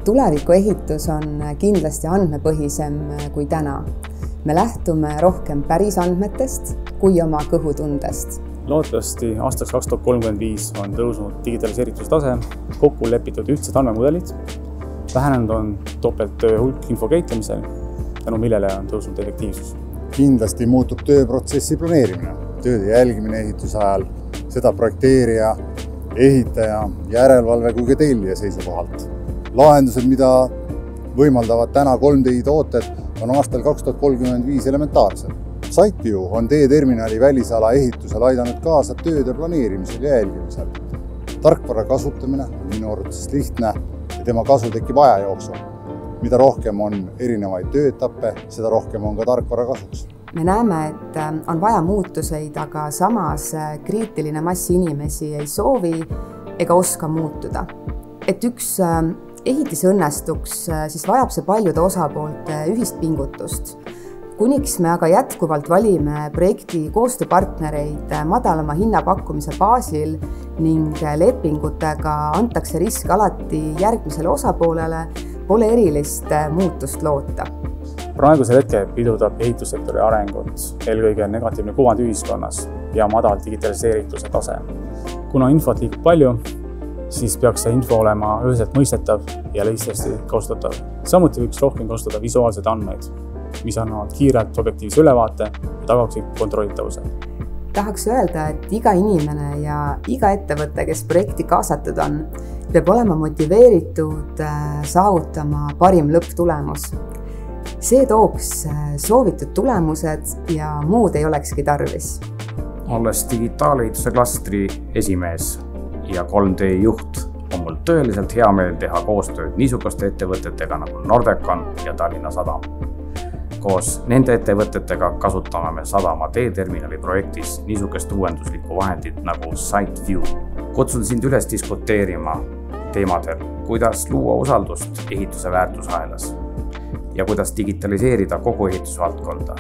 Tulevikuehitus on kindlasti andmepõhisem kui täna. Me lähtume rohkem päris andmetest kui oma kõhutundest. Loodetavasti aastaks 2035 on tõusnud digitaliseerituse tase, kokku lepitud ühtsed andmemudelid, vähenenud on topelttöö hulk info käitlemisel, tänu millele on tõusnud efektiivsus. Kindlasti muutub tööprotsessi planeerimine, tööde jälgimine ehituse ajal, seda projekteerija, ehitaja, järelevalve kui ka tellija seisukohalt. Lahendused, mida võimaldavad täna 3D-tooted, on aastal 2035 elementaarsed. SiteView on teeterminali välisala ehitusel aidanud kaasa tööde planeerimisel ja jälgimisel. Tarkvara kasutamine on minu arvates lihtne ja tema kasu tekib aja jooksul. Mida rohkem on erinevaid tööetappe, seda rohkem on ka tarkvara kasuks. Me näeme, et on vaja muutuseid, aga samas kriitiline mass inimesi ei soovi ega oska muutuda. Et üks ehitis õnnestuks, siis vajab see paljude osapoolte ühist pingutust. Kuniks me aga jätkuvalt valime projekti koostööpartnereid madalama hinnapakkumise baasil ning lepingutega antakse risk alati järgmisele osapoolele, pole erilist muutust loota. Praegusel hetkel pidurdab ehitussektori arengut eelkõige negatiivne kuvand ühiskonnas ja madal digitaliseerituse tase. Kuna infot liigub palju, siis peaks see info olema üheselt mõistetav ja lihtsasti kasutatav. Samuti võiks rohkem kasutada visuaalseid andmeid, mis annavad kiirelt objektiivse ülevaate ja tagaksid kontrollitavuse. Tahaks öelda, et iga inimene ja iga ettevõte, kes projekti kaasatud on, peab olema motiveeritud saavutama parim lõpptulemus. See tooks soovitud tulemused ja muud ei olekski tarvis. Olles digitaalehituse klastri esimees ja 3D juht, on mul tõeliselt hea meel teha koostööd niisuguste ettevõtetega nagu Nordecon ja Tallinna Sadam. Koos nende ettevõtetega kasutame me sadama teeterminali projektis niisugust uuenduslikku vahendit nagu SiteView. Kutsun sind üles diskuteerima teemadel, kuidas luua usaldust ehituse väärtusahelas ja kuidas digitaliseerida kogu ehitusvaldkonda.